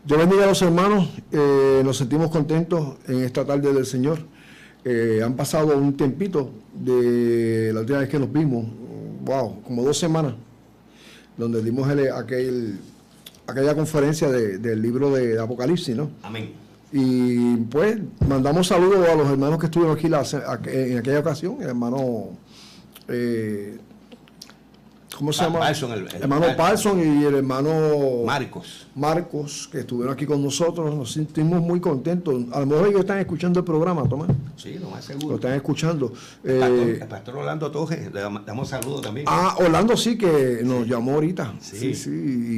Dios bendiga a los hermanos, nos sentimos contentos en esta tarde del Señor. Han pasado un tiempito de la última vez que nos vimos, como 2 semanas, donde dimos aquella conferencia del libro de Apocalipsis, ¿no? Amén. Y pues mandamos saludos a los hermanos que estuvieron aquí en aquella ocasión, el hermano... ¿cómo se llama? Parson, el hermano Parson y el hermano Marcos, que estuvieron aquí con nosotros. Nos sentimos muy contentos. A lo mejor ellos están escuchando el programa, Tomás. Sí, lo más seguro. Lo están escuchando. El pastor Orlando Toje, le damos saludos también. Orlando sí que nos llamó ahorita. Sí.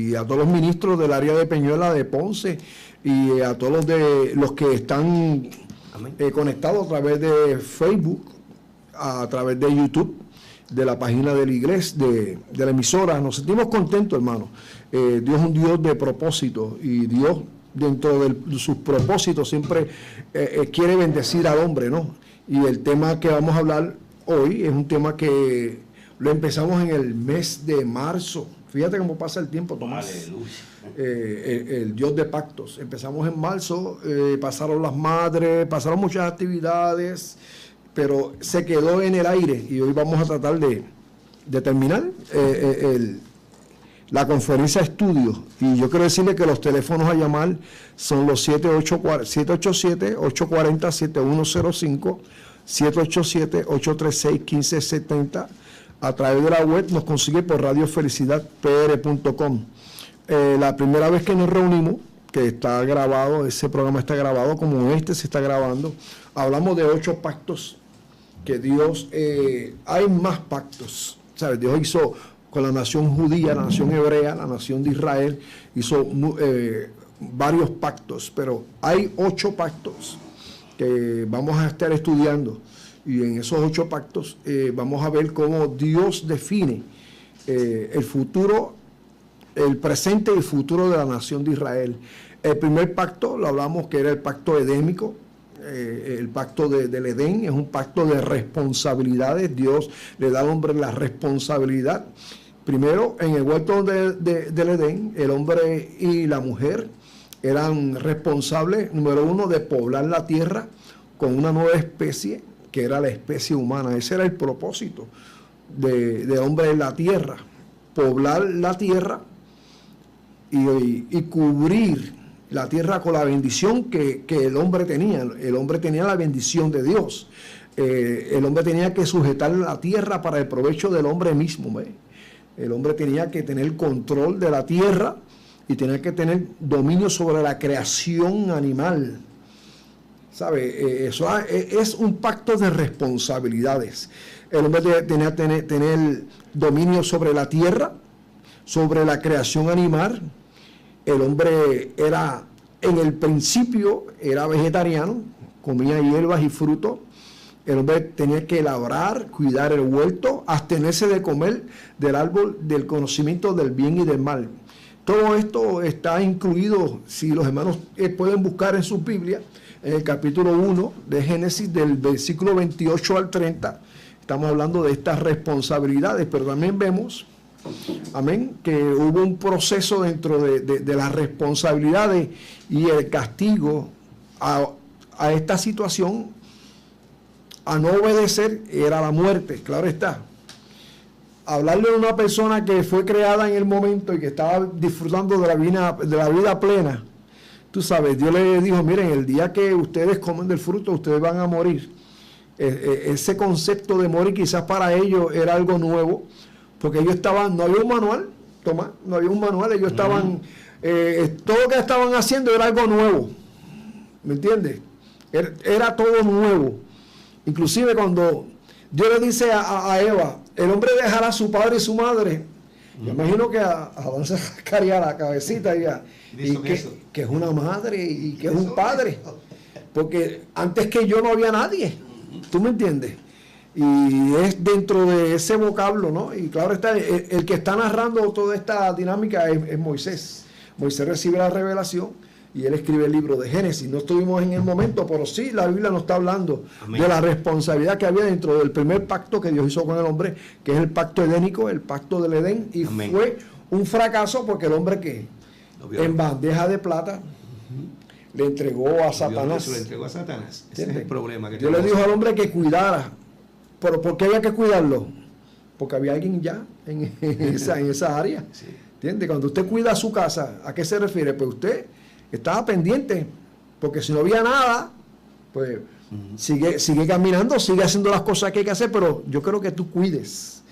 Y a todos los ministros del área de Peñuela, de Ponce, y a todos los que están conectados a través de Facebook, a través de YouTube, de la página de la iglesia, de la emisora. Nos sentimos contentos, hermano. Dios es un Dios de propósito, y Dios, dentro de sus propósitos, siempre quiere bendecir al hombre, ¿no? Y el tema que vamos a hablar hoy es un tema que lo empezamos en el mes de marzo. Fíjate cómo pasa el tiempo, Tomás. El Dios de pactos. Empezamos en marzo, pasaron las madres, pasaron muchas actividades, pero se quedó en el aire, y hoy vamos a tratar de terminar la conferencia de estudios. Y yo quiero decirle que los teléfonos a llamar son los 787-840-7105, 787-836-1570. A través de la web nos consigue por radiofelicidadpr.com. La primera vez que nos reunimos, que está grabado, ese programa está grabado, como se está grabando, hablamos de 8 pactos que Dios, hay más pactos, ¿sabes? Dios hizo con la nación judía, la nación hebrea, la nación de Israel, hizo varios pactos, pero hay 8 pactos que vamos a estar estudiando, y en esos 8 pactos vamos a ver cómo Dios define el futuro, el presente y el futuro de la nación de Israel. El primer pacto, lo hablamos, que era el pacto edémico. El pacto del Edén es un pacto de responsabilidades. Dios le da al hombre la responsabilidad. Primero, en el huerto del Edén, el hombre y la mujer eran responsables, número 1, de poblar la tierra con una nueva especie, que era la especie humana. Ese era el propósito de hombre en la tierra: poblar la tierra y cubrir la tierra con la bendición que el hombre tenía. El hombre tenía la bendición de Dios. El hombre tenía que sujetar la tierra para el provecho del hombre mismo. El hombre tenía que tener control de la tierra y tenía que tener dominio sobre la creación animal. ¿Sabe? Eso es un pacto de responsabilidades. El hombre tenía que tener dominio sobre la tierra, sobre la creación animal. El hombre era, en el principio, era vegetariano, comía hierbas y frutos. El hombre tenía que labrar, cuidar el huerto, abstenerse de comer del árbol del conocimiento del bien y del mal. Todo esto está incluido, si los hermanos pueden buscar en su Biblia, en el capítulo 1 de Génesis, del versículo 28 al 30. Estamos hablando de estas responsabilidades, pero también vemos, amén, que hubo un proceso dentro de las responsabilidades, y el castigo a esta situación, a no obedecer, era la muerte. Claro está. Hablarle a una persona que fue creada en el momento y que estaba disfrutando de la vida plena, tú sabes, Dios le dijo: miren, el día que ustedes comen del fruto, ustedes van a morir. Ese concepto de morir quizás para ellos era algo nuevo, porque ellos estaban, no había un manual, Tomás, no había un manual, ellos estaban, todo lo que estaban haciendo era algo nuevo, ¿me entiendes? Era todo nuevo. Inclusive cuando Dios le dice a Eva: el hombre dejará a su padre y su madre, yo imagino que a Adán se rascaría la cabecita y que es una madre y que es un padre, porque antes que yo no había nadie, ¿tú me entiendes? Y es dentro de ese vocablo, ¿no? Y claro está, el que está narrando toda esta dinámica es Moisés. Moisés recibe la revelación y él escribe el libro de Génesis. No estuvimos en el momento, pero sí, la Biblia nos está hablando de la responsabilidad que había dentro del primer pacto que Dios hizo con el hombre, que es el pacto edénico, el pacto del Edén, y fue un fracaso porque el hombre, ¿qué? En bandeja de plata le entregó a Satanás. Se lo entregó a Satanás. Ese es el problema que Dios le dijo al hombre que cuidara. ¿Pero por qué había que cuidarlo? Porque había alguien ya en esa área. Sí. ¿Entiende? Cuando usted cuida su casa, ¿a qué se refiere? Pues usted estaba pendiente, porque si no había nada, pues sigue caminando, sigue haciendo las cosas que hay que hacer, pero yo creo que tú cuides,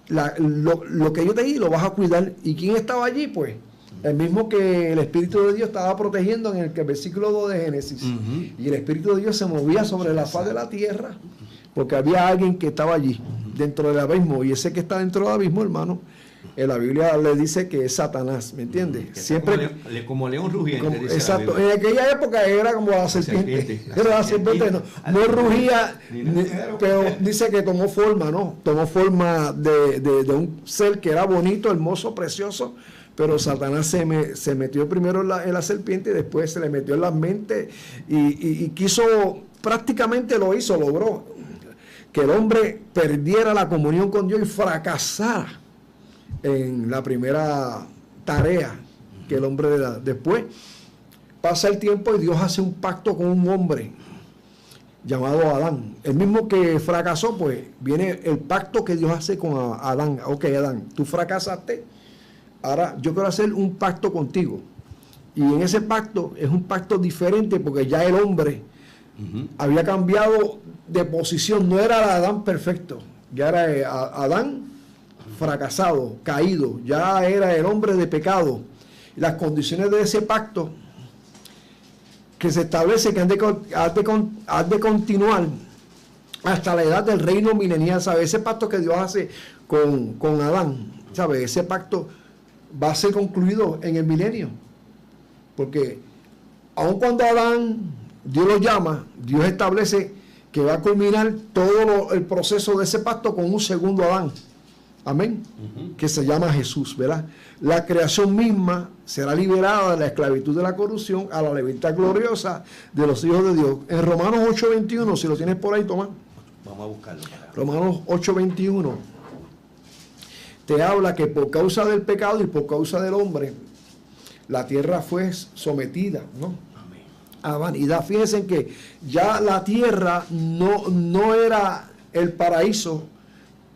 lo que yo te di, lo vas a cuidar. ¿Y quién estaba allí? Pues el mismo que el Espíritu de Dios estaba protegiendo en el versículo 2 de Génesis. Y el Espíritu de Dios se movía sobre la faz de la tierra, porque había alguien que estaba allí, dentro del abismo, y ese que está dentro del abismo, hermano, en la Biblia le dice que es Satanás, ¿me entiendes? Siempre como león rugiente. Dice exacto, en aquella época era como la serpiente. Era la serpiente, no rugía, pero dice que tomó forma, ¿no? Tomó forma de un ser que era bonito, hermoso, precioso, pero Satanás se metió primero en la serpiente y después se le metió en la mente y quiso, prácticamente logró que el hombre perdiera la comunión con Dios y fracasara en la primera tarea que el hombre le da. Después pasa el tiempo y Dios hace un pacto con un hombre llamado Adán. El mismo que fracasó, pues viene el pacto que Dios hace con Adán. Ok, Adán, tú fracasaste, ahora yo quiero hacer un pacto contigo. Y en ese pacto es un pacto diferente porque ya el hombre había cambiado de posición, no era el Adán perfecto, ya era Adán fracasado, caído, ya era el hombre de pecado. Las condiciones de ese pacto que se establece que han de continuar hasta la edad del reino milenial, ¿sabes? Ese pacto que Dios hace con Adán, ¿sabes? Ese pacto va a ser concluido en el milenio, porque aun cuando Adán, Dios lo llama, Dios establece que va a culminar todo el proceso de ese pacto con un segundo Adán. Amén. Que se llama Jesús, ¿verdad? La creación misma será liberada de la esclavitud de la corrupción a la libertad gloriosa de los hijos de Dios. En Romanos 8:21, si lo tienes por ahí, toma. Vamos a buscarlo. Romanos 8:21 te habla que por causa del pecado y por causa del hombre, la tierra fue sometida, ¿no? A vanidad. Fíjense que ya la tierra no era el paraíso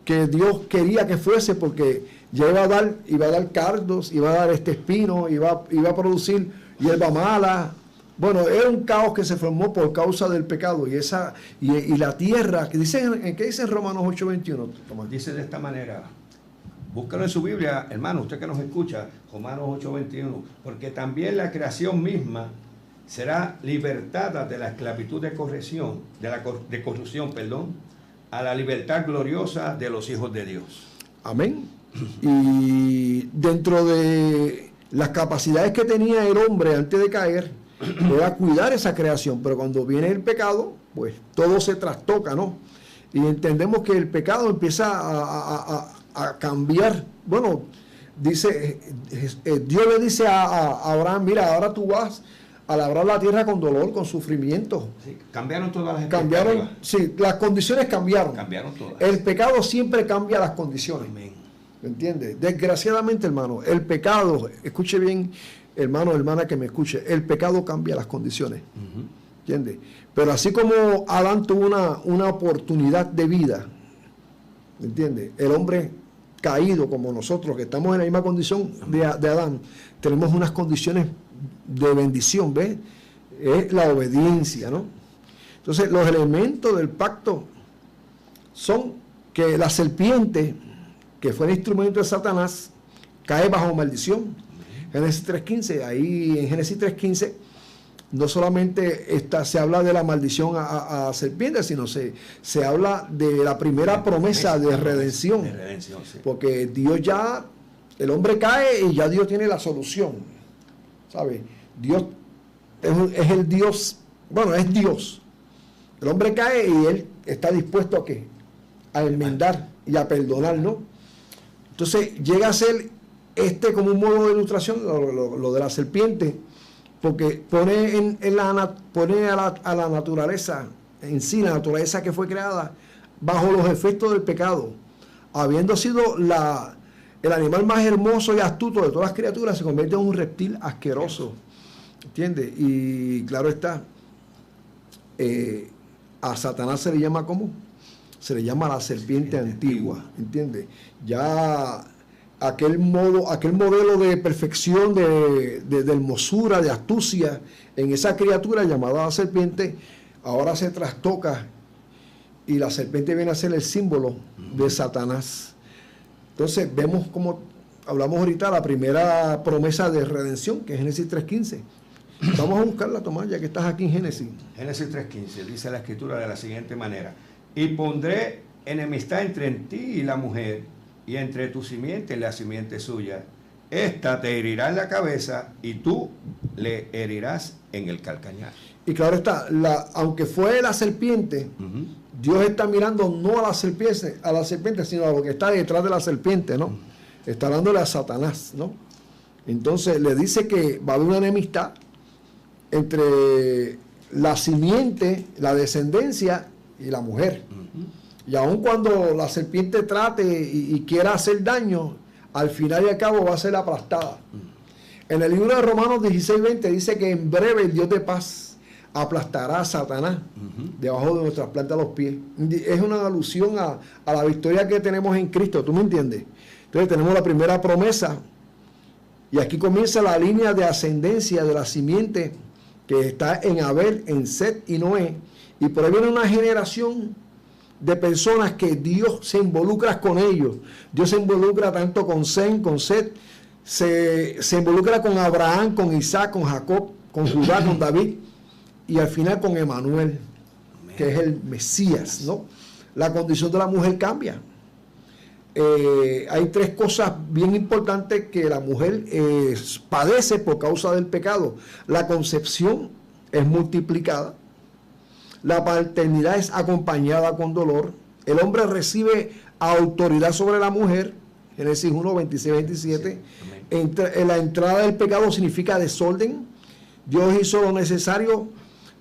que Dios quería que fuese, porque ya iba a dar cardos, iba a dar espino, iba a producir hierba mala. Bueno, era un caos que se formó por causa del pecado. Y la tierra, ¿qué dice en Romanos 8:21? Dice de esta manera, búscalo en su Biblia, hermano, usted que nos escucha, Romanos 8:21, porque también la creación misma será libertada de la esclavitud de corrupción, a la libertad gloriosa de los hijos de Dios. Amén. Y dentro de las capacidades que tenía el hombre antes de caer, era cuidar esa creación, pero cuando viene el pecado, pues todo se trastoca, ¿no? Y entendemos que el pecado empieza a cambiar. Bueno, dice, Dios le dice a Abraham, mira, ahora tú vas a labrar la tierra con dolor, con sufrimiento. Sí, cambiaron todas las expectativas. Sí, las condiciones cambiaron. Cambiaron todas. El pecado siempre cambia las condiciones. Amén. ¿Me entiendes? Desgraciadamente, hermano, el pecado, escuche bien, hermano, hermana que me escuche, el pecado cambia las condiciones. ¿Entiendes? Pero así como Adán tuvo una oportunidad de vida, ¿me entiendes? El hombre caído como nosotros, que estamos en la misma condición de Adán, tenemos unas condiciones de bendición, ¿ves? Es la obediencia, ¿no? Entonces, los elementos del pacto son que la serpiente, que fue el instrumento de Satanás, cae bajo maldición. Génesis 3.15, ahí en Génesis 3.15, no solamente se habla de la maldición a serpientes, sino se habla de la primera promesa de redención. De redención, sí. Porque Dios ya, el hombre cae y ya Dios tiene la solución. ¿Sabe? Dios es el Dios, bueno, es Dios. El hombre cae y él está dispuesto a ¿qué? A enmendar y a perdonar, ¿no? Entonces llega a ser como un modo de ilustración lo de la serpiente, porque pone a la naturaleza en sí, la naturaleza que fue creada bajo los efectos del pecado, habiendo sido el animal más hermoso y astuto de todas las criaturas, se convierte en un reptil asqueroso, ¿Entiendes? Y claro está, a Satanás se le llama ¿cómo? Se le llama la serpiente antigua, ¿entiendes? Ya aquel modelo de perfección, de hermosura, de astucia en esa criatura llamada la serpiente, ahora se trastoca y la serpiente viene a ser el símbolo de Satanás. Entonces vemos como hablamos ahorita la primera promesa de redención, que es Génesis 3.15. Vamos a buscarla, Tomás, ya que estás aquí en Génesis. Génesis 3.15 dice la escritura de la siguiente manera: y pondré enemistad entre ti y la mujer, y entre tu simiente y la simiente suya. Esta te herirá en la cabeza y tú le herirás en el calcañar. Y claro está, aunque fue la serpiente, Dios está mirando no a la serpiente, sino a lo que está detrás de la serpiente, ¿no? Está hablándole a Satanás, ¿no? Entonces le dice que va a haber una enemistad entre la simiente, la descendencia y la mujer. Y aun cuando la serpiente trate y quiera hacer daño, al final y al cabo va a ser aplastada. En el libro de Romanos 16:20 dice que en breve el Dios de paz aplastará a Satanás debajo de nuestras plantas de los pies. Es una alusión a la victoria que tenemos en Cristo, ¿tú me entiendes? Entonces tenemos la primera promesa y aquí comienza la línea de ascendencia de la simiente que está en Abel, en Set y Noé, y por ahí viene una generación de personas que Dios se involucra con ellos. Dios se involucra tanto con Sem, con Set, se involucra con Abraham, con Isaac, con Jacob, con Judá, con David, y al final con Emanuel, que es el Mesías, ¿no? La condición de la mujer cambia. Hay tres cosas bien importantes que la mujer padece por causa del pecado. La concepción es multiplicada, la paternidad es acompañada con dolor, el hombre recibe autoridad sobre la mujer, Génesis 1, 26, 27. La entrada del pecado significa desorden. Dios hizo lo necesario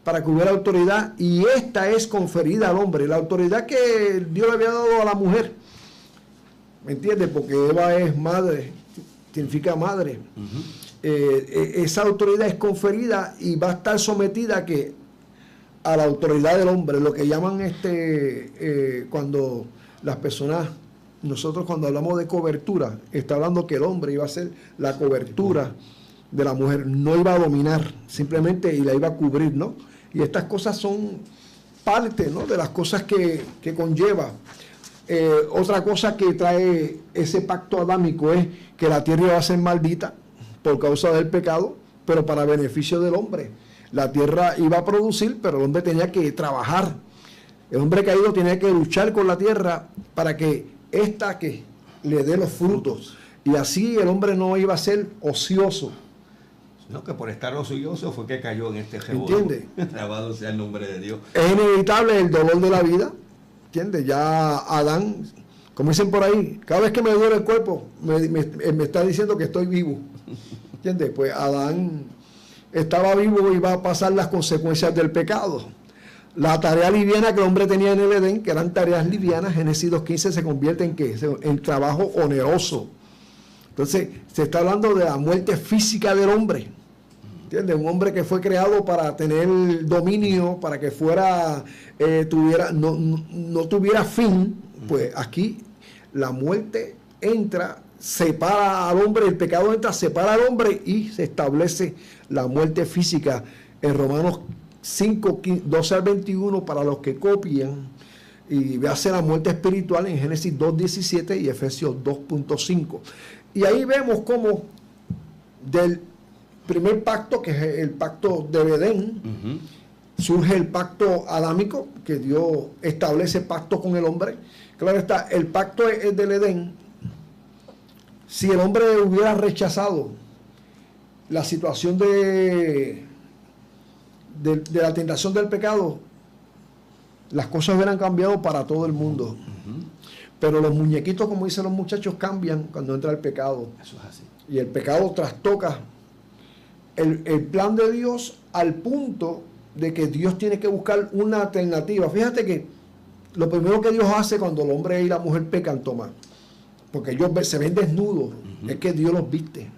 para que hubiera autoridad y esta es conferida al hombre. La autoridad que Dios le había dado a la mujer, ¿me entiendes? Porque Eva es madre, significa madre. Esa autoridad es conferida y va a estar sometida a la autoridad del hombre, lo que llaman cuando las personas, nosotros cuando hablamos de cobertura, está hablando que el hombre iba a ser la cobertura de la mujer, no iba a dominar, simplemente y la iba a cubrir, ¿no? Y estas cosas son parte, ¿no?, de las cosas que conlleva. Otra cosa que trae ese pacto adámico es que la tierra iba a ser maldita por causa del pecado, pero para beneficio del hombre. La tierra iba a producir, pero el hombre tenía que trabajar. El hombre caído tenía que luchar con la tierra para que ésta que le dé los frutos. Y así el hombre no iba a ser ocioso. No, que por estar ocioso fue que cayó en este revolú. ¿Entiende? Alabado sea el nombre de Dios. Es inevitable el dolor de la vida. ¿Entiendes? Ya Adán, como dicen por ahí, cada vez que me duele el cuerpo, me está diciendo que estoy vivo. ¿Entiendes? Pues Adán estaba vivo y va a pasar las consecuencias del pecado. La tarea liviana que el hombre tenía en el Edén, que eran tareas livianas, Génesis 2.15 se convierte en ¿qué? En trabajo oneroso. Entonces, se está hablando de la muerte física del hombre. ¿Entiendes? Un hombre que fue creado para tener dominio, para que fuera, no tuviera fin. Pues aquí la muerte entra, separa al hombre, el pecado entra, separa al hombre y se establece la muerte física en Romanos 5, 12 al 21 para los que copian, y hace la muerte espiritual en Génesis 2.17 y Efesios 2.5. Y ahí vemos cómo del primer pacto, que es el pacto de Edén, surge el pacto adámico, que Dios establece pacto con el hombre. Claro está, el pacto del Edén, si el hombre hubiera rechazado la situación de la tentación del pecado, las cosas hubieran cambiado para todo el mundo. Pero los muñequitos, como dicen los muchachos, cambian cuando entra el pecado. Eso es así. Y el pecado trastoca el plan de Dios al punto de que Dios tiene que buscar una alternativa. Fíjate que lo primero que Dios hace cuando el hombre y la mujer pecan, Tomás, porque ellos se ven desnudos, es que Dios los viste.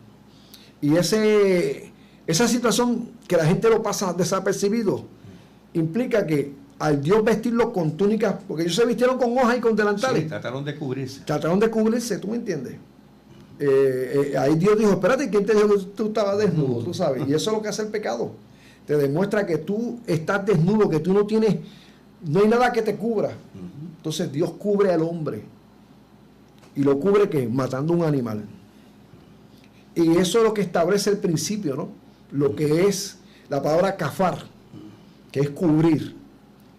Y ese esa situación que la gente lo pasa desapercibido, implica que al Dios vestirlo con túnicas, porque ellos se vistieron con hojas y con delantales. Sí, trataron de cubrirse. Trataron de cubrirse, ¿tú me entiendes? Ahí Dios dijo, espérate, ¿quién te dijo que tú estabas desnudo? Tú sabes, y eso es lo que hace el pecado. Te demuestra que tú estás desnudo, que tú no tienes, no hay nada que te cubra. Entonces Dios cubre al hombre. ¿Y lo cubre qué? Matando un animal. Y eso es lo que establece el principio, ¿no? Lo que es la palabra kafar, que es cubrir.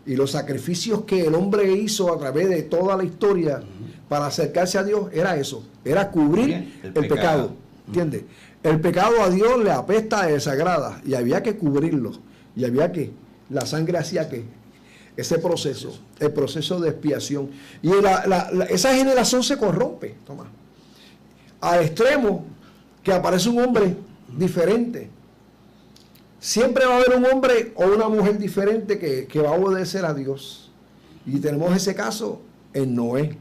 Y los sacrificios que el hombre hizo a través de toda la historia para acercarse a Dios era eso, era cubrir el pecado. ¿Entiendes? El pecado a Dios le apesta, le desagrada, y había que cubrirlo. Y había que, la sangre hacía que ese proceso, el proceso de expiación. Y esa generación se corrompe, Tomás, al extremo que aparece un hombre diferente. Siempre va a haber un hombre o una mujer diferente que va a obedecer a Dios. Y tenemos ese caso en Noé.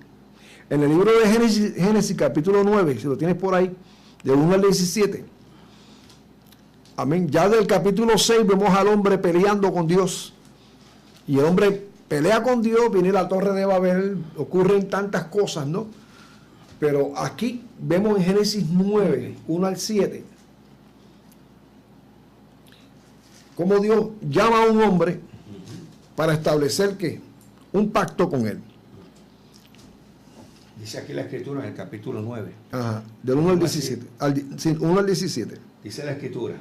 En el libro de Génesis capítulo 9, si lo tienes por ahí, de 1 al 17. Amén. Ya del capítulo 6 vemos al hombre peleando con Dios. Y el hombre pelea con Dios, viene la torre de Babel, ocurren tantas cosas, ¿no? Pero aquí vemos en Génesis 9, 1 al 7, cómo Dios llama a un hombre para establecer ¿qué? Un pacto con él. Dice aquí la Escritura en el capítulo 9. Ajá, del 1 al 17. 1 al 17. Dice la Escritura: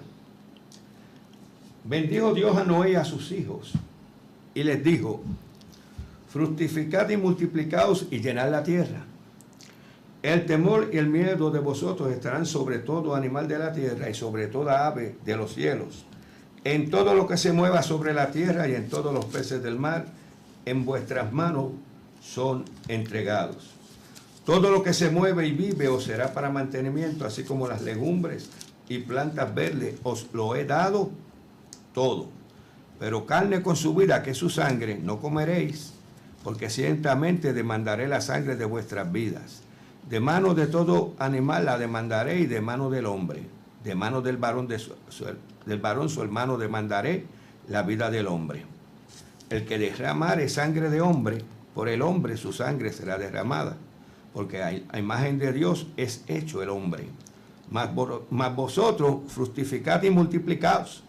bendijo Dios a Noé y a sus hijos, y les dijo: fructificad y multiplicaos y llenad la tierra. El temor y el miedo de vosotros estarán sobre todo animal de la tierra y sobre toda ave de los cielos, en todo lo que se mueva sobre la tierra y en todos los peces del mar, en vuestras manos son entregados. Todo lo que se mueve y vive os será para mantenimiento, así como las legumbres y plantas verdes, os lo he dado todo. Pero carne con su vida, que es su sangre, no comeréis, porque ciertamente demandaré la sangre de vuestras vidas. De mano de todo animal la demandaré, y de mano del hombre, de mano del varón su hermano demandaré la vida del hombre. El que derramare sangre de hombre, por el hombre su sangre será derramada, porque a imagen de Dios es hecho el hombre. Mas vosotros fructificad y multiplicaos,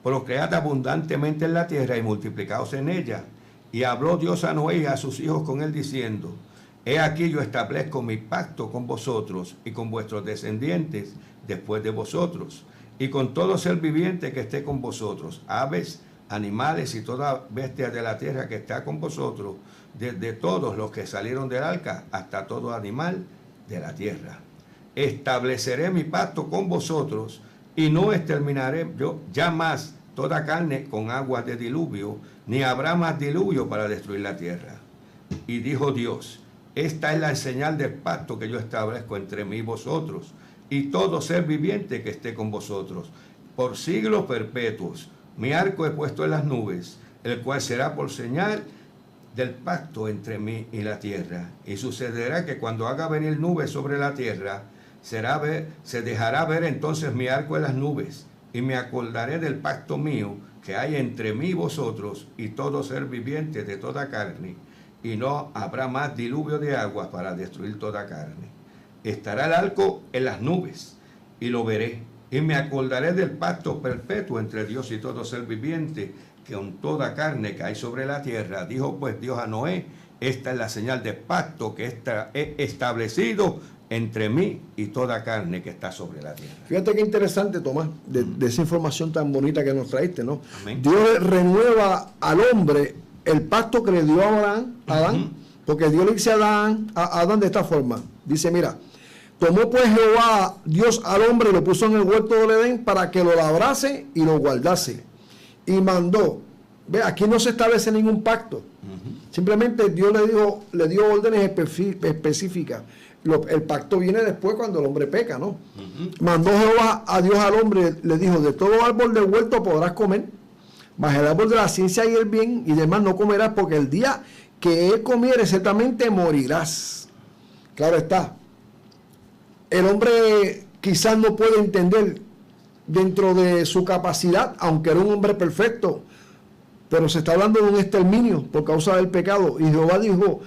procread abundantemente en la tierra y multiplicaos en ella. Y habló Dios a Noé y a sus hijos con él diciendo: he aquí yo establezco mi pacto con vosotros y con vuestros descendientes después de vosotros, y con todo ser viviente que esté con vosotros, aves, animales y toda bestia de la tierra que está con vosotros, desde todos los que salieron del arca hasta todo animal de la tierra. Estableceré mi pacto con vosotros y no exterminaré yo ya más toda carne con aguas de diluvio, ni habrá más diluvio para destruir la tierra. Y dijo Dios: esta es la señal del pacto que yo establezco entre mí y vosotros, y todo ser viviente que esté con vosotros, por siglos perpetuos. Mi arco he puesto en las nubes, el cual será por señal del pacto entre mí y la tierra. Y sucederá que cuando haga venir nubes sobre la tierra, se dejará ver entonces mi arco en las nubes, y me acordaré del pacto mío que hay entre mí y vosotros y todo ser viviente de toda carne, y no habrá más diluvio de aguas para destruir toda carne. Estará el arco en las nubes, y lo veré, y me acordaré del pacto perpetuo entre Dios y todo ser viviente, que con toda carne que hay sobre la tierra. Dijo pues Dios a Noé: esta es la señal del pacto que he establecido entre mí y toda carne que está sobre la tierra. Fíjate qué interesante, Tomás, de esa información tan bonita que nos traíste, ¿no? Amén. Dios renueva al hombre el pacto que le dio a Adán, porque Dios le dice a Adán de esta forma. Dice, mira, tomó pues Jehová Dios al hombre y lo puso en el huerto del Edén para que lo labrase y lo guardase. Y mandó. Ve, aquí no se establece ningún pacto. Simplemente Dios le dio órdenes específicas. El pacto viene después cuando el hombre peca, ¿no? Mandó Jehová a Dios al hombre, le dijo: de todo árbol del huerto podrás comer, mas el árbol de la ciencia y el bien y demás no comerás, porque el día que él comiere ciertamente morirás. Claro está. El hombre quizás no puede entender dentro de su capacidad, aunque era un hombre perfecto, pero se está hablando de un exterminio por causa del pecado. Y Jehová dijo,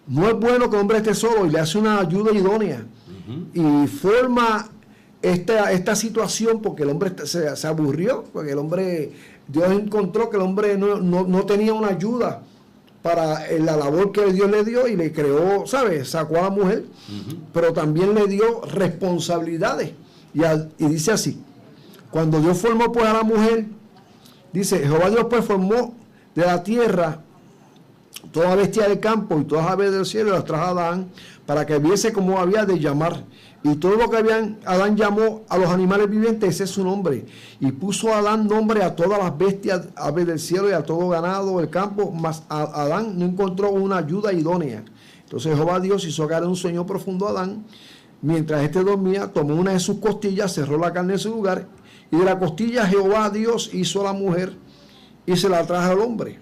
no es bueno que el hombre esté solo, y le hace una ayuda idónea. Y forma esta situación porque el hombre se aburrió, porque el hombre, Dios encontró que el hombre no tenía una ayuda para la labor que Dios le dio y le creó, ¿sabes? Sacó a la mujer, pero también le dio responsabilidades. Y dice así, cuando Dios formó pues a la mujer, dice, Jehová Dios pues formó de la tierra toda bestia del campo y todas aves del cielo, y las trajo a Adán para que viese cómo había de llamar. Y todo lo que Adán llamó a los animales vivientes, ese es su nombre. Y puso a Adán nombre a todas las bestias, aves del cielo y a todo ganado del campo, mas Adán no encontró una ayuda idónea. Entonces Jehová Dios hizo caer un sueño profundo a Adán. Mientras éste dormía, tomó una de sus costillas, cerró la carne en su lugar, y de la costilla Jehová Dios hizo a la mujer y se la trajo al hombre.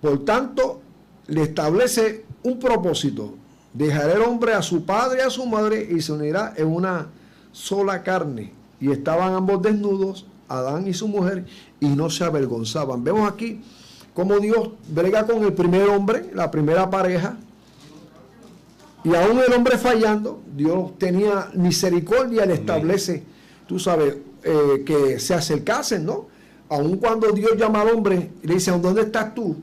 Por tanto, le establece un propósito. Dejará el hombre a su padre y a su madre y se unirá en una sola carne. Y estaban ambos desnudos, Adán y su mujer, y no se avergonzaban. Vemos aquí cómo Dios brega con el primer hombre, la primera pareja. Y aún el hombre fallando, Dios tenía misericordia, le establece, tú sabes, que se acercasen, ¿no? Aún cuando Dios llama al hombre y le dice, ¿dónde estás tú?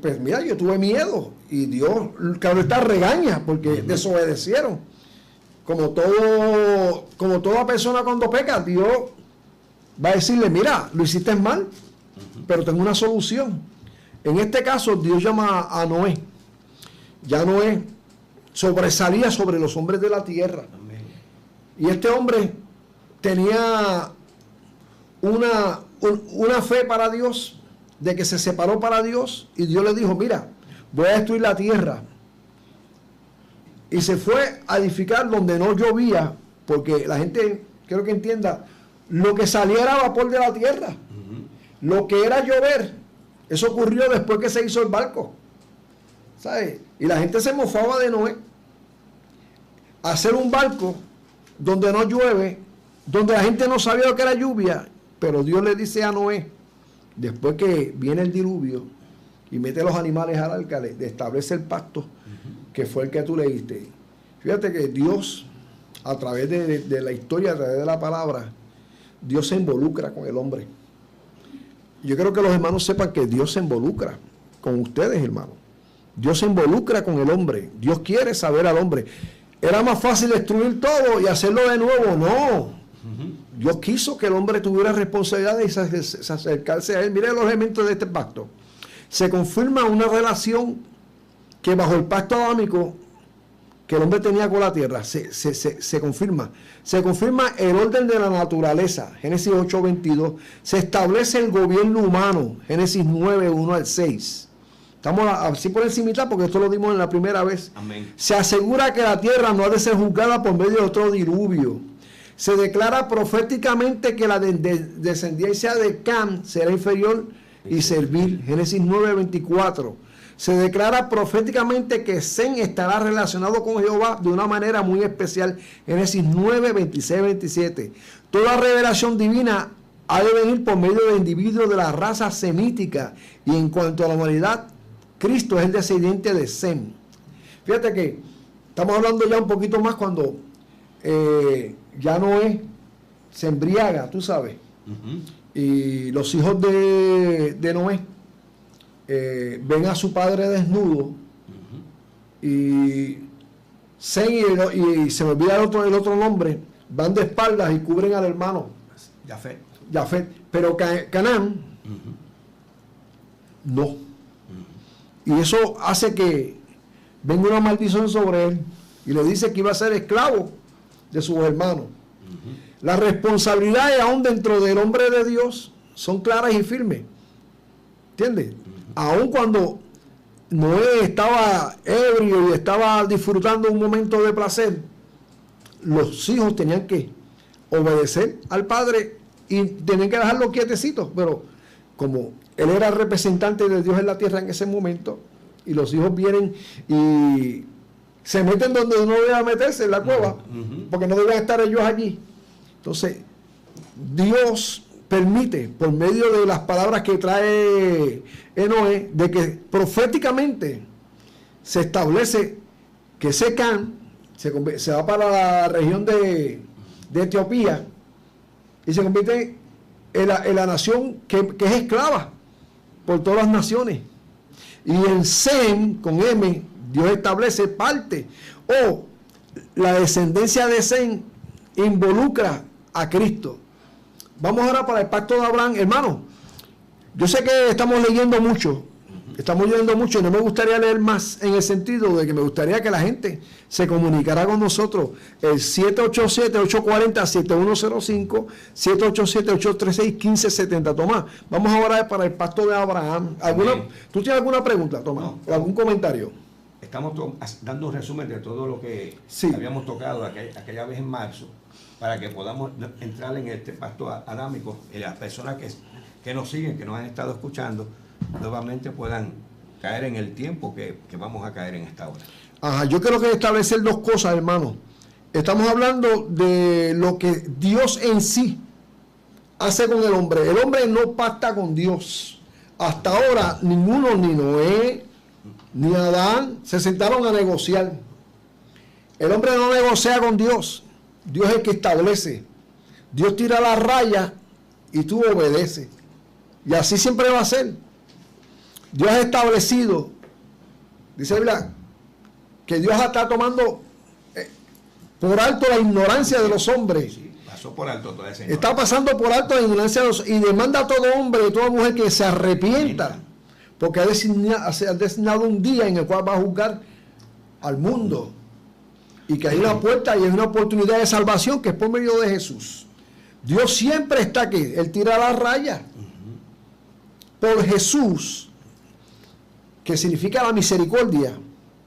Pues mira, yo tuve miedo y Dios, claro está, regaña porque desobedecieron. Como toda persona cuando peca, Dios va a decirle, mira, lo hiciste mal, pero tengo una solución. En este caso, Dios llama a Noé. Ya Noé sobresalía sobre los hombres de la tierra. Amén. Y este hombre tenía una fe para Dios, de que se separó para Dios, y Dios le dijo, mira, voy a destruir la tierra. Y se fue a edificar donde no llovía, porque la gente, quiero que entienda, lo que salía era vapor de la tierra. Lo que era llover, eso ocurrió después que se hizo el barco. ¿Sabes? Y la gente se mofaba de Noé. Hacer un barco donde no llueve, donde la gente no sabía lo que era lluvia, pero Dios le dice a Noé, después que viene el diluvio y mete los animales al arca, le establece el pacto, que fue el que tú leíste. Fíjate que Dios, a través de la historia, a través de la palabra, Dios se involucra con el hombre. Yo quiero que los hermanos sepan que Dios se involucra con ustedes, hermanos. Dios se involucra con el hombre. Dios quiere saber al hombre. Era más fácil destruir todo y hacerlo de nuevo. No. Dios quiso que el hombre tuviera responsabilidad y se acercarse a él. Mire los elementos de este pacto. Se confirma una relación que bajo el pacto adámico que el hombre tenía con la tierra, se confirma. Se confirma el orden de la naturaleza, Génesis 8:22. Se establece el gobierno humano, Génesis 9:1 al 6. Estamos así por encimita porque esto lo dimos en la primera vez. Amén. Se asegura que la tierra no ha de ser juzgada por medio de otro diluvio. Se declara proféticamente que la descendencia de Cam será inferior y servil, Génesis 9:24. Se declara proféticamente que Sem estará relacionado con Jehová de una manera muy especial, Génesis 9:26-27. Toda revelación divina ha de venir por medio de individuos de la raza semítica, y en cuanto a la humanidad, Cristo es el descendiente de Sem. Fíjate que estamos hablando ya un poquito más cuando ya Noé se embriaga, tú sabes. Y los hijos de Noé ven a su padre desnudo. Y Sem y se me olvida el otro nombre, van de espaldas y cubren al hermano Jafet. Pero Canaán no. Y eso hace que venga una maldición sobre él y le dice que iba a ser esclavo de sus hermanos. Las responsabilidades aún dentro del hombre de Dios son claras y firmes. ¿Entiendes? Aún cuando Noé estaba ebrio y estaba disfrutando un momento de placer, los hijos tenían que obedecer al padre y tenían que dejarlo quietecito. Pero como él era el representante de Dios en la tierra en ese momento, y los hijos vienen y se meten donde no deben meterse, en la cueva, porque no deben estar ellos allí. Entonces, Dios permite, por medio de las palabras que trae Noé, de que proféticamente se establece que ese Can se va para la región de Etiopía y se convierte en la nación que es esclava por todas las naciones. Y en Sem, con M, Dios establece parte, o la descendencia de Sem involucra a Cristo. Vamos ahora para el pacto de Abraham, hermano. Yo sé que estamos leyendo mucho y no me gustaría leer más, en el sentido de que me gustaría que la gente se comunicara con nosotros. El 787-840-7105, 787-836-1570. Tomás, vamos ahora para el pacto de Abraham. ¿Tú tienes alguna pregunta, Tomás? No. ¿Algún comentario? Estamos dando un resumen de todo lo que habíamos tocado aquella vez en marzo, para que podamos entrar en este pacto adámico y las personas que nos siguen, que nos han estado escuchando, nuevamente puedan caer en el tiempo que vamos a caer en esta hora. Ajá, yo creo que establecer dos cosas, hermano. Estamos hablando de lo que Dios en sí hace con el hombre. El hombre no pacta con Dios. Hasta ahora, ninguno, ni Noé, ni Adán, se sentaron a negociar. El hombre no negocia con Dios. Dios es el que establece. Dios tira la raya y tú obedeces. Y así siempre va a ser. Dios ha establecido, dice la Biblia, que Dios está tomando por alto la ignorancia de los hombres. Sí, pasó por alto toda esa ignorancia. Está pasando por alto la ignorancia de los hombres y demanda a todo hombre y toda mujer que se arrepienta, porque ha designado un día en el cual va a juzgar al mundo y que hay una puerta y hay una oportunidad de salvación que es por medio de Jesús. Dios siempre está aquí, Él tira la raya. Por Jesús, que significa la misericordia,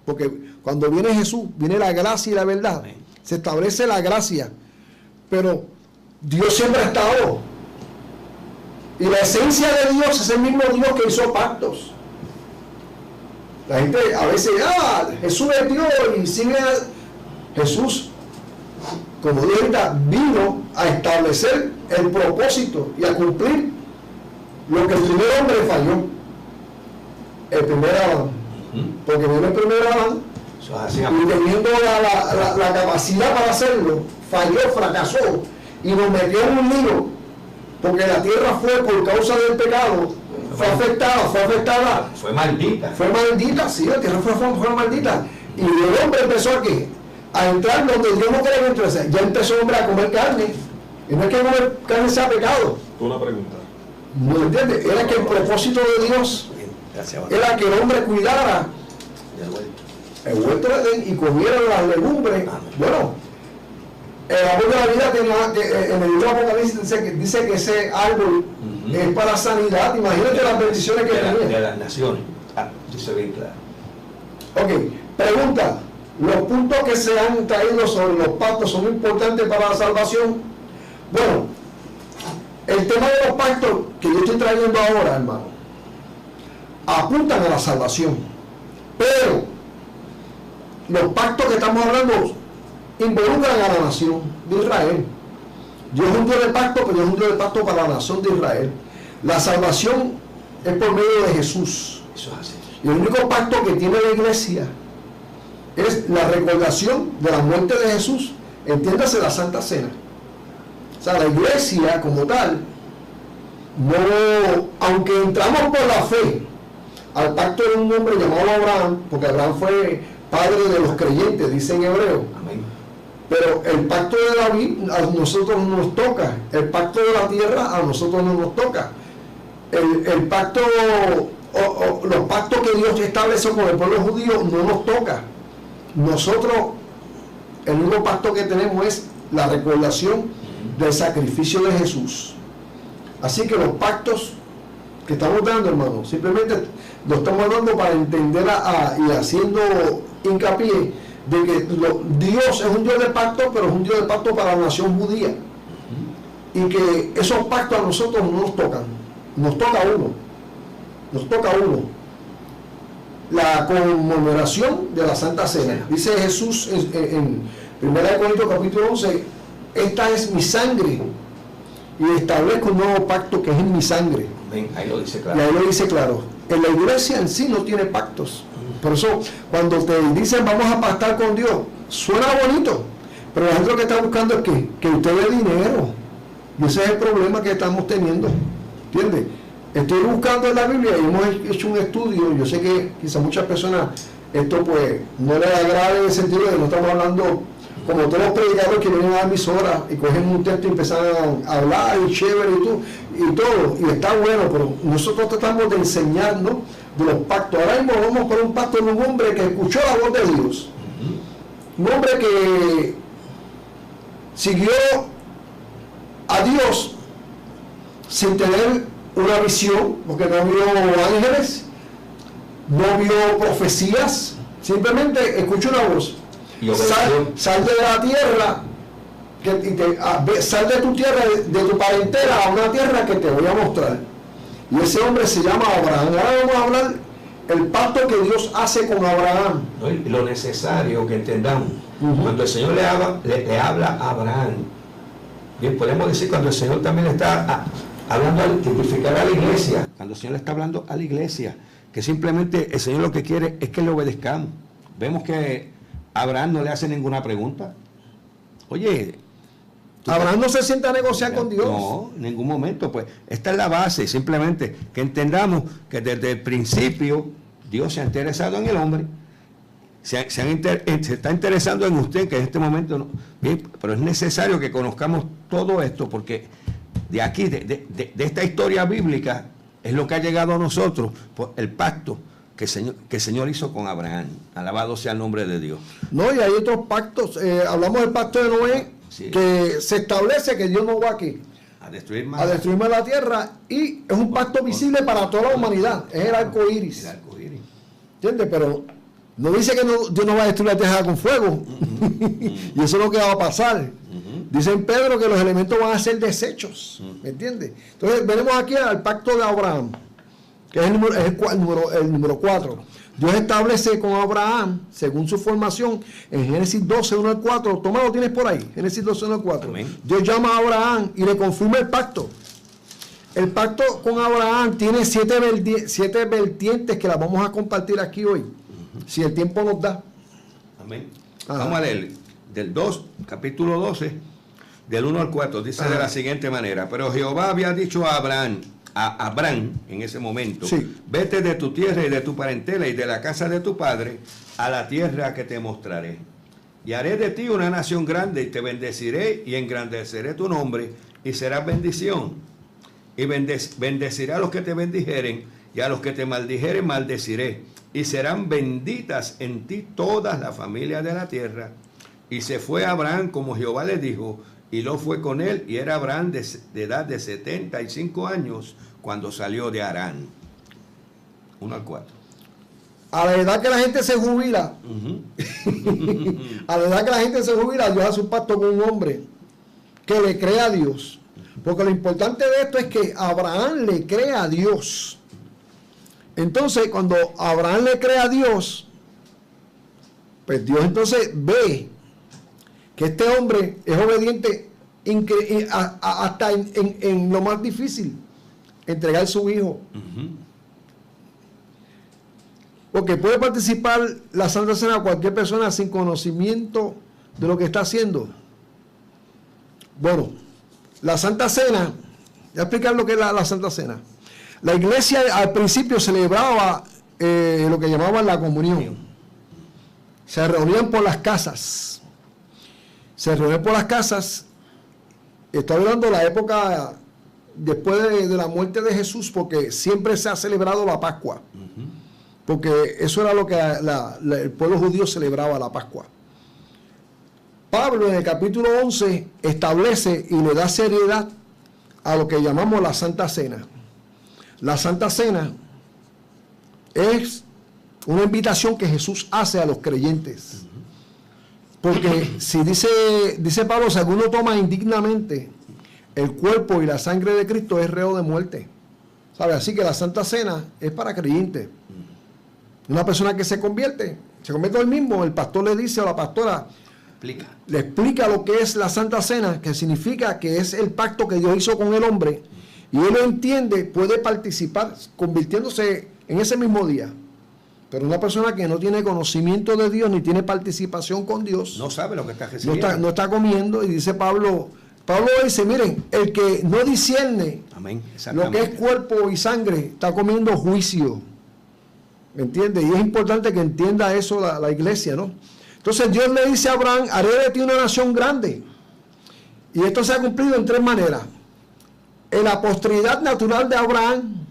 porque cuando viene Jesús, viene la gracia y la verdad, se establece la gracia, pero Dios siempre ha estado, y la esencia de Dios es el mismo Dios que hizo pactos. La gente a veces, Jesús es Dios y sigue a Jesús, como Dios ahorita, vino a establecer el propósito y a cumplir lo que el primer hombre falló, el primer Adán, porque vino el primer Adán y teniendo la capacidad para hacerlo, falló, fracasó y nos metió en un lío, porque la tierra fue, por causa del pecado, fue afectada, fue maldita, sí, la tierra fue maldita, y el hombre empezó a entrar donde Dios no quería que entrase. Ya empezó el hombre a comer carne, y no es que comer carne sea pecado. Una pregunta. ¿No entiendes? Era que el propósito de Dios era que el hombre cuidara el huerto de Edén y comiera las legumbres. Bueno, el árbol de la vida en el libro de Apocalipsis dice que ese árbol es para sanidad. Imagínate las bendiciones que tenía. De las naciones. Dice bien claro. Ok, pregunta. ¿Los puntos que se han traído sobre los pactos son importantes para la salvación? Bueno, el tema de los pactos que yo estoy trayendo ahora, hermano, apuntan a la salvación, pero los pactos que estamos hablando involucran a la nación de Israel. Dios es un Dios de pacto, pero Dios es un Dios de pacto para la nación de Israel. La salvación es por medio de Jesús. Eso es así. Y el único pacto que tiene la iglesia es la recordación de la muerte de Jesús, entiéndase la Santa Cena. O sea, la iglesia como tal, no, aunque entramos por la fe al pacto de un hombre llamado Abraham, porque Abraham fue padre de los creyentes, dice en hebreo. Amén. Pero el pacto de David a nosotros no nos toca, el pacto de la tierra a nosotros no nos toca. El pacto, los pactos que Dios estableció con el pueblo judío no nos toca. Nosotros, el único pacto que tenemos es la recordación del sacrificio de Jesús. Así que los pactos que estamos dando, hermano, simplemente lo estamos dando para entender y haciendo hincapié de que Dios es un Dios de pacto, pero es un Dios de pacto para la nación judía. Y que esos pactos a nosotros no nos tocan. Nos toca uno. La conmemoración de la Santa Cena. Dice Jesús en 1 Corintios capítulo 11, esta es mi sangre y establezco un nuevo pacto que es en mi sangre. Ahí lo dice claro. Y ahí lo dice claro. En la iglesia en sí no tiene pactos. Por eso, cuando te dicen vamos a pactar con Dios, suena bonito, pero la gente lo que está buscando es que usted dé dinero. Y ese es el problema que estamos teniendo. ¿Entiendes? Estoy buscando en la Biblia y hemos hecho un estudio. Yo sé que quizás muchas personas esto pues no les agrada en el sentido de que no estamos hablando como todos los predicadores que vienen a la emisora y cogen un texto y empiezan a hablar y chévere y todo, y está bueno, pero nosotros tratamos de enseñarnos de los pactos. Ahora mismo vamos por un pacto de un hombre que escuchó la voz de Dios, un hombre que siguió a Dios sin tener una visión, porque no vio ángeles, no vio profecías, simplemente escuchó una voz. Sal de la tierra, sal de tu tierra, de tu parentela a una tierra que te voy a mostrar. Y ese hombre se llama Abraham. Ahora vamos a hablar el pacto que Dios hace con Abraham. ¿No? Y lo necesario que entendamos. Cuando el Señor le habla a Abraham, bien, podemos decir cuando el Señor también le está hablando al tipificar a la iglesia. Cuando el Señor le está hablando a la iglesia, que simplemente el Señor lo que quiere es que le obedezcamos. Vemos que Abraham no le hace ninguna pregunta. Oye, Abraham no se sienta a negociar con Dios. No, en ningún momento. Pues esta es la base, simplemente que entendamos que desde el principio Dios se ha interesado en el hombre. Se está interesando en usted, que en este momento no. Bien, pero es necesario que conozcamos todo esto, porque de aquí, de esta historia bíblica, es lo que ha llegado a nosotros, por el pacto que el Señor hizo con Abraham. Alabado sea el nombre de Dios. No, y hay otros pactos. Hablamos del pacto de Noé, sí, que se establece que Dios no va aquí a destruir más la tierra, y es un pacto visible para toda la humanidad. Es el arco iris. El arco iris. ¿Entiendes? Pero no dice que Dios no va a destruir la tierra con fuego. Y eso es lo que va a pasar. Dice en Pedro que los elementos van a ser desechos. ¿Me entiendes? Entonces, venimos aquí al pacto de Abraham, que es el número 4. Dios establece con Abraham, según su formación, en Génesis 12, 1 al 4. Toma, lo tienes por ahí, Génesis 12, 1 al 4. Amén. Dios llama a Abraham y le confirma el pacto. El pacto con Abraham tiene 7 vertientes que las vamos a compartir aquí hoy, si el tiempo nos da. Amén. Vamos a leer del 2, capítulo 12, del 1 al 4. Dice de la siguiente manera: pero Jehová había dicho a Abraham en ese momento, sí, vete de tu tierra y de tu parentela y de la casa de tu padre a la tierra que te mostraré. Y haré de ti una nación grande y te bendeciré y engrandeceré tu nombre y serás bendición. Y bendeciré a los que te bendijeren y a los que te maldijeren maldeciré. Y serán benditas en ti todas las familias de la tierra. Y se fue Abraham como Jehová le dijo, y Lot fue con él, y era Abraham de edad de 75 años cuando salió de Harán. 1 al 4. A la edad que la gente se jubila, a la edad que la gente se jubila, Dios hace un pacto con un hombre que le cree a Dios. Porque lo importante de esto es que Abraham le cree a Dios. Entonces, cuando Abraham le cree a Dios, pues Dios entonces ve que este hombre es obediente hasta en lo más difícil, entregar su hijo. Porque puede participar la Santa Cena cualquier persona sin conocimiento de lo que está haciendo. Bueno, la Santa Cena, voy a explicar lo que es la Santa Cena. La iglesia al principio celebraba lo que llamaban la comunión. Se reunían por las casas. Estoy hablando de la época después de la muerte de Jesús, porque siempre se ha celebrado la Pascua. Porque eso era lo que el pueblo judío celebraba, la Pascua. Pablo en el capítulo 11 establece y le da seriedad a lo que llamamos la Santa Cena. La Santa Cena es una invitación que Jesús hace a los creyentes. Porque si dice Pablo, si alguno toma indignamente el cuerpo y la sangre de Cristo, es reo de muerte. ¿Sabe? Así que la Santa Cena es para creyentes. Una persona que se convierte hoy mismo, el pastor le dice a la pastora, Le explica lo que es la Santa Cena, que significa que es el pacto que Dios hizo con el hombre, y él lo entiende, puede participar, convirtiéndose en ese mismo día. Pero una persona que no tiene conocimiento de Dios, ni tiene participación con Dios, no sabe lo que está recibiendo. No está comiendo, y dice Pablo dice, miren, el que no discierne Amén. lo que es cuerpo y sangre, está comiendo juicio. ¿Me entiende? Y es importante que entienda eso la iglesia, ¿no? Entonces Dios le dice a Abraham, haré de ti una nación grande. Y esto se ha cumplido en tres maneras. En la posteridad natural de Abraham,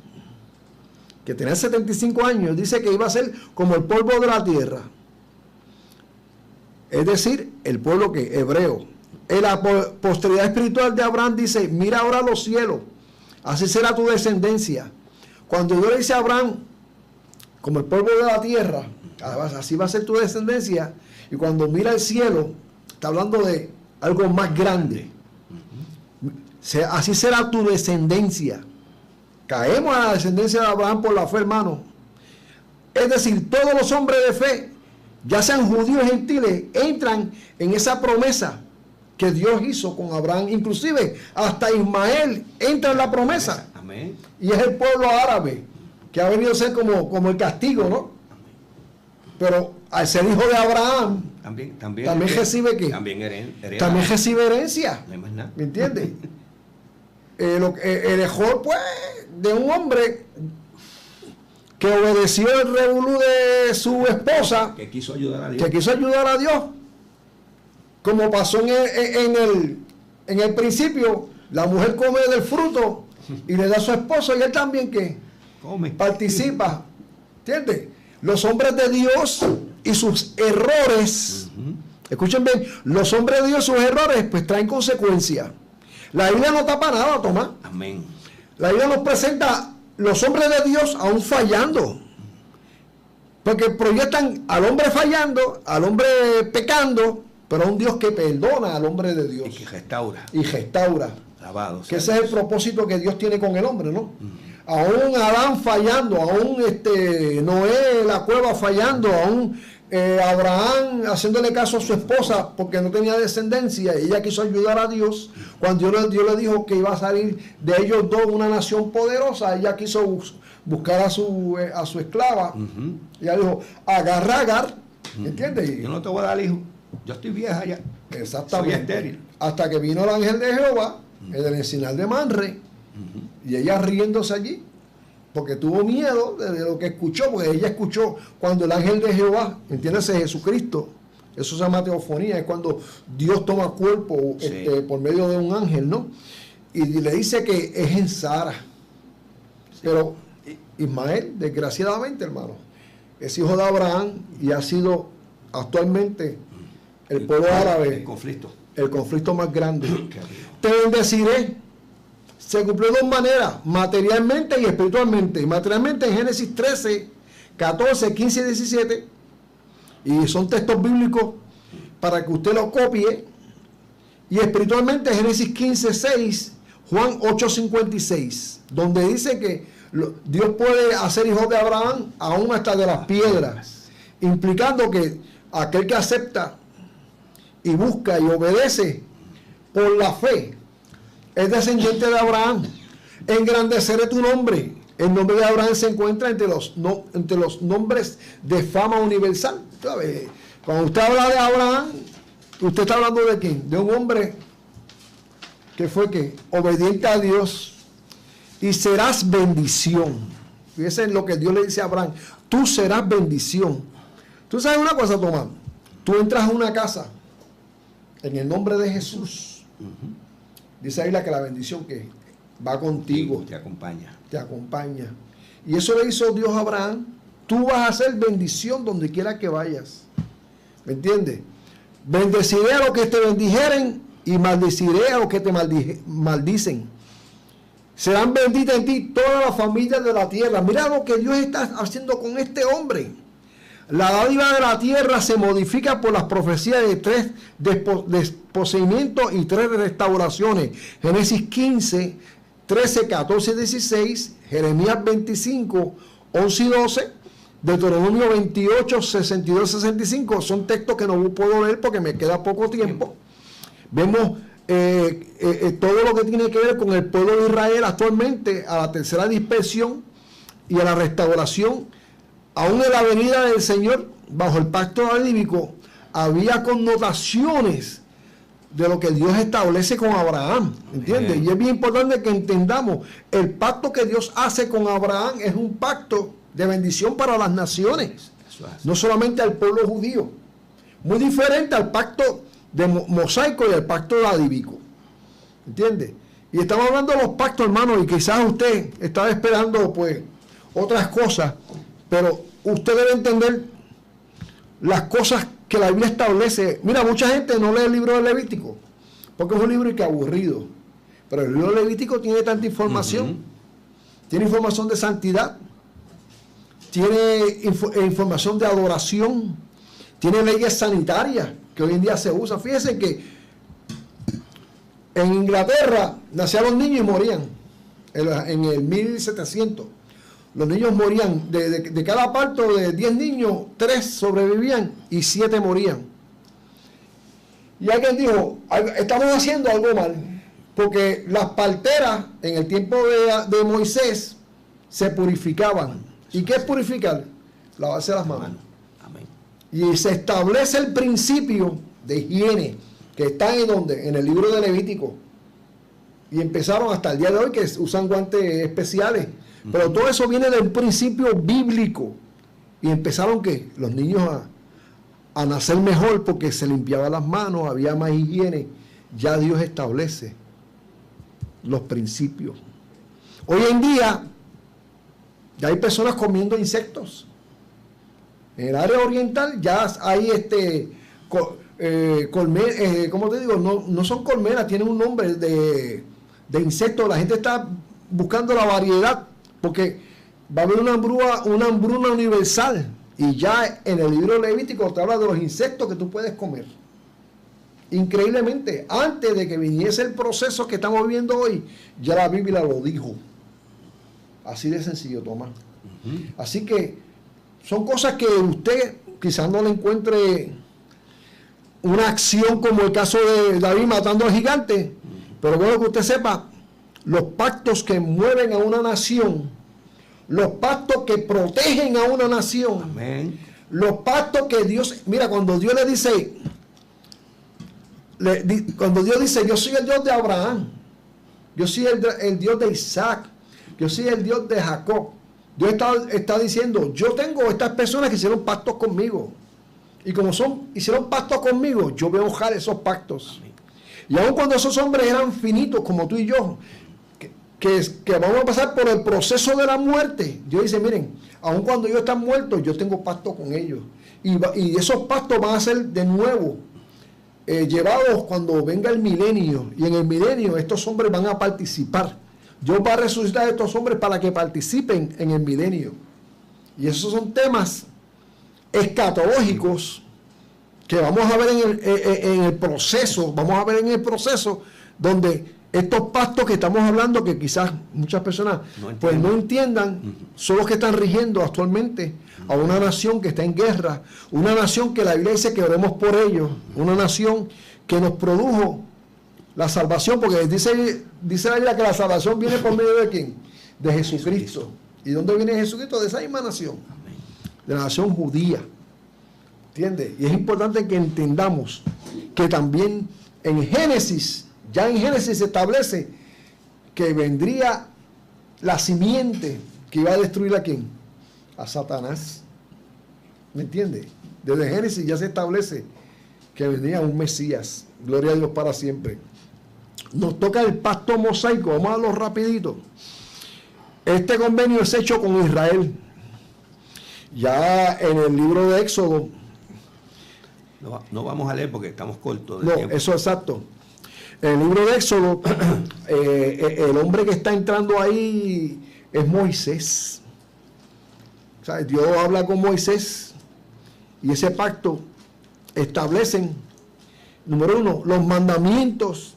que tenía 75 años, dice que iba a ser como el polvo de la tierra. Es decir, el pueblo hebreo. En la posteridad espiritual de Abraham dice, mira ahora los cielos, así será tu descendencia. Cuando Dios le dice a Abraham, como el polvo de la tierra, así va a ser tu descendencia, y cuando mira el cielo, está hablando de algo más grande. Así será tu descendencia. Caemos a la descendencia de Abraham por la fe, hermano. Es decir, todos los hombres de fe, ya sean judíos o gentiles, entran en esa promesa que Dios hizo con Abraham. Inclusive hasta Ismael entra en la promesa. Amén. Y es el pueblo árabe que ha venido a ser como el castigo, ¿no? Pero al ser hijo de Abraham, también recibe ¿qué? También recibe herencia. No hay más nada. ¿Me entiendes? El mejor, pues, de un hombre que obedeció el revolú de su esposa, que quiso ayudar a Dios. Como pasó en el principio, la mujer come del fruto y le da a su esposo, y él también ¿qué? Come. Participa. ¿Entiendes? Los hombres de Dios y sus errores, escuchen bien, los hombres de Dios y sus errores pues traen consecuencias. La Biblia no tapa nada, Tomás. Amén. La Biblia nos presenta los hombres de Dios aún fallando. Porque proyectan al hombre fallando, al hombre pecando, pero a un Dios que perdona al hombre de Dios. Y que restaura. Y restaura. Alabado. Que ese es el propósito que Dios tiene con el hombre, ¿no? Aún Adán fallando, aún Noé la cueva fallando, aún Abraham haciéndole caso a su esposa porque no tenía descendencia, ella quiso ayudar a Dios. Cuando Dios le dijo que iba a salir de ellos dos una nación poderosa, ella quiso buscar a su esclava. Ella dijo, agarra a Agar, ¿entiendes? Yo no te voy a dar hijo, yo estoy vieja ya. Exactamente. Soy estéril. Hasta que vino el ángel de Jehová, el del encinar de Manre, y ella riéndose allí, porque tuvo miedo de lo que escuchó, porque ella escuchó cuando el ángel de Jehová, entiéndase, Jesucristo, eso se llama teofonía, es cuando Dios toma cuerpo por medio de un ángel, ¿no? Y le dice que es en Sara. Pero Ismael, desgraciadamente, hermano, es hijo de Abraham y ha sido actualmente el pueblo árabe el conflicto más grande. Te bendeciré. Se cumplió de dos maneras, materialmente y espiritualmente. Materialmente en Génesis 13, 14, 15 y 17. Y son textos bíblicos para que usted los copie. Y espiritualmente Génesis 15, 6, Juan 8, 56. Donde dice que Dios puede hacer hijos de Abraham aún hasta de las piedras. Implicando que aquel que acepta y busca y obedece por la fe es descendiente de Abraham. Engrandeceré tu nombre. El nombre de Abraham se encuentra entre los nombres de fama universal. ¿Sabe? Cuando usted habla de Abraham, usted está hablando de quién? De un hombre que fue ¿qué? Obediente a Dios. Y serás bendición. Fíjese en lo que Dios le dice a Abraham. Tú serás bendición. Tú sabes una cosa, Tomás. Tú entras a una casa en el nombre de Jesús. Dice ahí que la bendición que va contigo. Te acompaña. Te acompaña. Y eso le hizo Dios a Abraham. Tú vas a ser bendición donde quiera que vayas. ¿Me entiendes? Bendeciré a los que te bendijeren y maldeciré a los que te maldicen. Serán benditas en ti todas las familias de la tierra. Mira lo que Dios está haciendo con este hombre. La dádiva de la tierra se modifica por las profecías de 3 desposeimientos y 3 restauraciones. Génesis 15, 13, 14 y 16, Jeremías 25, 11 y 12, Deuteronomio 28, 62, 65, son textos que no puedo leer porque me queda poco tiempo. Vemos todo lo que tiene que ver con el pueblo de Israel actualmente, a la tercera dispersión y a la restauración. Aún en la venida del Señor, bajo el pacto davídico, había connotaciones de lo que Dios establece con Abraham, ¿entiendes? Y es bien importante que entendamos, el pacto que Dios hace con Abraham es un pacto de bendición para las naciones, no solamente al pueblo judío. Muy diferente al pacto de mosaico y al pacto davídico, ¿entiendes? Y estamos hablando de los pactos, hermanos, y quizás usted estaba esperando, pues, otras cosas, pero usted debe entender las cosas que la Biblia establece. Mira, mucha gente no lee el libro de Levítico, porque es un libro que aburrido, pero el libro de Levítico tiene tanta información, tiene información de santidad, tiene información de adoración, tiene leyes sanitarias que hoy en día se usan. Fíjense que en Inglaterra nacían los niños y morían en el 1700. Los niños morían, de cada parto de 10 niños, 3 sobrevivían y 7 morían. Y alguien dijo, estamos haciendo algo mal, porque las parteras en el tiempo de Moisés se purificaban. ¿Y qué es purificar? Lavarse las manos. Amén. Y se establece el principio de higiene, que está en donde, en el libro de Levítico. Y empezaron hasta el día de hoy que usan guantes especiales. Pero todo eso viene del principio bíblico. Y empezaron que los niños a nacer mejor porque se limpiaban las manos, había más higiene. Ya Dios establece los principios. Hoy en día ya hay personas comiendo insectos. En el área oriental ya hay ¿cómo te digo? No son colmenas, tienen un nombre de insectos. La gente está buscando la variedad porque va a haber una hambruna universal. Y ya en el libro Levítico te habla de los insectos que tú puedes comer. Increíblemente, antes de que viniese el proceso que estamos viviendo hoy, ya la Biblia lo dijo. Así de sencillo, Tomás. Así que son cosas que usted quizás no le encuentre una acción como el caso de David matando al gigante, pero bueno que usted sepa, los pactos que mueven a una nación, los pactos que protegen a una nación, amén, los pactos que Dios, mira, cuando Dios le dice, cuando Dios dice, yo soy el Dios de Abraham, yo soy el Dios de Isaac, yo soy el Dios de Jacob. Dios está diciendo, yo tengo estas personas que hicieron pactos conmigo. Y como hicieron pactos conmigo, yo voy a honrar esos pactos. Y aun cuando esos hombres eran finitos, como tú y yo, que vamos a pasar por el proceso de la muerte, Dios dice, miren, aun cuando ellos están muertos, yo tengo pacto con ellos. Y esos pactos van a ser de nuevo llevados cuando venga el milenio. Y en el milenio estos hombres van a participar. Dios va a resucitar a estos hombres para que participen en el milenio. Y esos son temas escatológicos que vamos a ver en el proceso, donde estos pactos que estamos hablando, que quizás muchas personas no entiendan, son los que están rigiendo actualmente a una nación que está en guerra, una nación que la Biblia dice que oremos por ellos, una nación que nos produjo la salvación, porque dice la Biblia que la salvación viene por medio de ¿quién? De Jesucristo. ¿Y dónde viene Jesucristo? De esa misma nación, de la nación judía. ¿Entiendes? Y es importante que entendamos que también en Génesis, ya en Génesis se establece que vendría la simiente que iba a destruir a ¿quién? A Satanás. ¿Me entiendes? Desde Génesis ya se establece que vendría un Mesías. Gloria a Dios para siempre. Nos toca el pacto mosaico, vamos a darlo rapidito. Este convenio es hecho con Israel. Ya en el libro de Éxodo. No vamos a leer porque estamos cortos de tiempo. Eso es exacto. En el libro de Éxodo, el hombre que está entrando ahí es Moisés. O sea, Dios habla con Moisés y ese pacto establecen, número 1, los mandamientos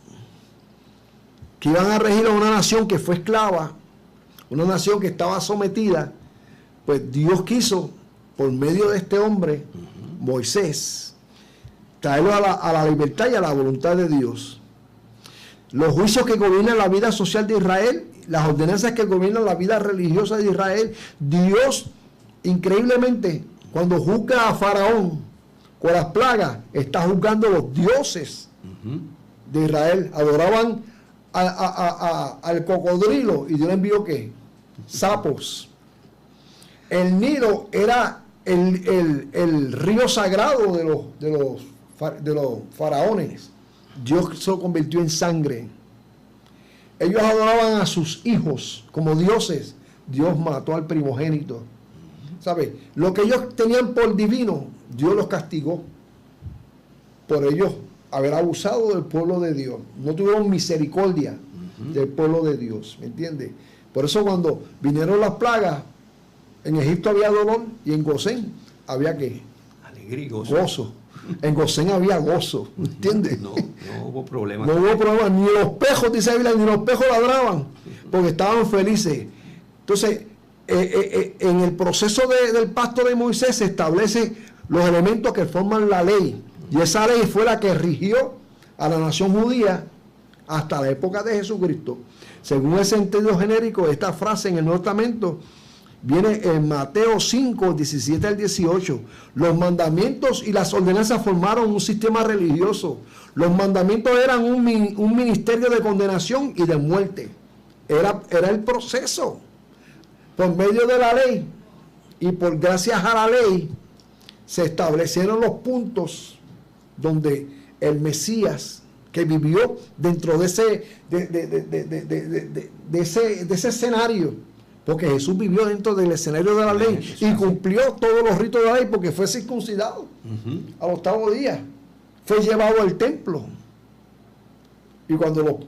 que iban a regir a una nación que fue esclava, una nación que estaba sometida. Pues Dios quiso por medio de este hombre, Moisés, traerlo a la libertad y a la voluntad de Dios. Los juicios que gobiernan la vida social de Israel, las ordenanzas que gobiernan la vida religiosa de Israel, Dios, increíblemente, cuando juzga a Faraón con las plagas, está juzgando los dioses de Israel. Adoraban al cocodrilo y Dios le envió ¿qué? Sapos. El Nilo era el río sagrado de los faraones. Dios se lo convirtió en sangre. Ellos adoraban a sus hijos como dioses. Dios mató al primogénito. ¿Sabe? Lo que ellos tenían por divino, Dios los castigó por ellos haber abusado del pueblo de Dios. No tuvieron misericordia del pueblo de Dios, ¿me entiende? Por eso cuando vinieron las plagas, en Egipto había dolor y en Gosén había ¿qué? Alegría y gozo. En Gosén había gozo, ¿me entiendes? No hubo problema. No hubo problema, ni los pejos, dice la Biblia, ni los pejos ladraban, porque estaban felices. Entonces, en el proceso del pacto de Moisés se establecen los elementos que forman la ley. Y esa ley fue la que rigió a la nación judía hasta la época de Jesucristo. Según el sentido genérico, esta frase en el Nuevo Testamento viene en Mateo 5, 17 al 18. Los mandamientos y las ordenanzas formaron un sistema religioso. Los mandamientos eran un ministerio de condenación y de muerte. Era el proceso. Por medio de la ley y por gracias a la ley se establecieron los puntos donde el Mesías que vivió dentro de ese escenario, porque Jesús vivió dentro del escenario de la ley y cumplió todos los ritos de la ley porque fue circuncidado al 8º día, fue llevado al templo. Y cuando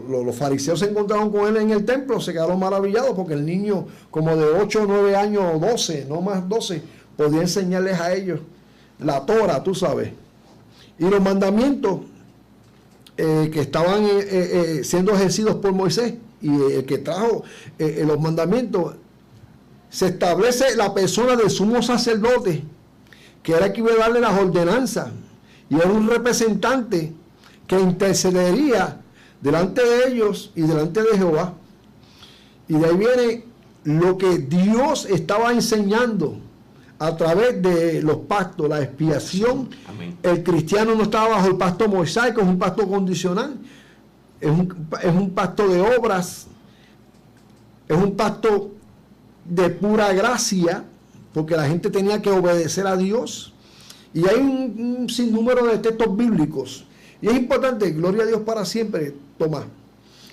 los fariseos se encontraron con él en el templo, se quedaron maravillados porque el niño como de 8 o 9 años o 12, no más 12, podía enseñarles a ellos la Torah, tú sabes. Y los mandamientos que estaban siendo ejercidos por Moisés y el que trajo los mandamientos, se establece la persona del sumo sacerdote, que era el que iba a darle las ordenanzas, y era un representante que intercedería delante de ellos y delante de Jehová. Y de ahí viene lo que Dios estaba enseñando a través de los pactos, la expiación. Amén. El cristiano no estaba bajo el pacto mosaico, es un pacto condicional, es un pacto de obras, es un pacto de pura gracia, porque la gente tenía que obedecer a Dios. Y hay un sinnúmero de textos bíblicos. Y es importante, gloria a Dios para siempre, Tomás,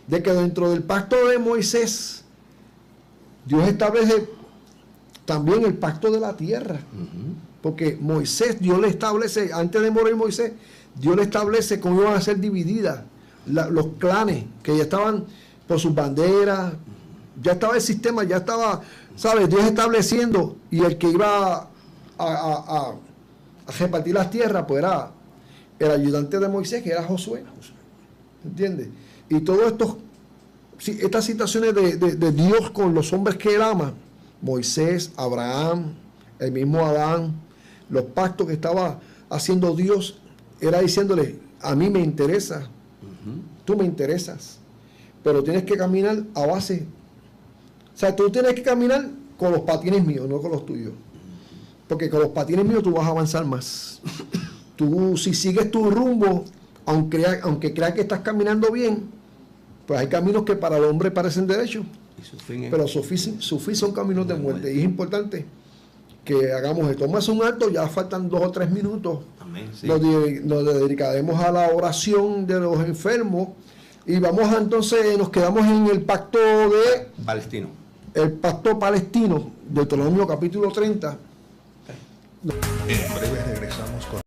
de que dentro del pacto de Moisés, Dios establece también el pacto de la tierra. Porque Moisés, Dios le establece, antes de morir Moisés, Dios le establece cómo iban a ser divididas los clanes, que ya estaban por sus banderas, ya estaba el sistema, ya estaba, ¿sabes? Dios estableciendo, y el que iba a repartir las tierras, pues era el ayudante de Moisés, que era Josué. ¿Entiendes? Y todas estas situaciones de Dios con los hombres que él ama, Moisés, Abraham, el mismo Adán, los pactos que estaba haciendo Dios, era diciéndole, a mí me interesa, tú me interesas, pero tienes que caminar a base, o sea, tú tienes que caminar con los patines míos, no con los tuyos, porque con los patines míos tú vas a avanzar más. Tú, si sigues tu rumbo, aunque creas que estás caminando bien, pues hay caminos que para el hombre parecen derechos, pero su fin son caminos de muerte. Y es importante que hagamos esto. Más un alto, ya faltan 2 o 3 minutos. Amén, sí. Nos dedicaremos a la oración de los enfermos y vamos entonces, nos quedamos en el pacto palestino. El pacto palestino, Deuteronomio capítulo 30. En breve regresamos con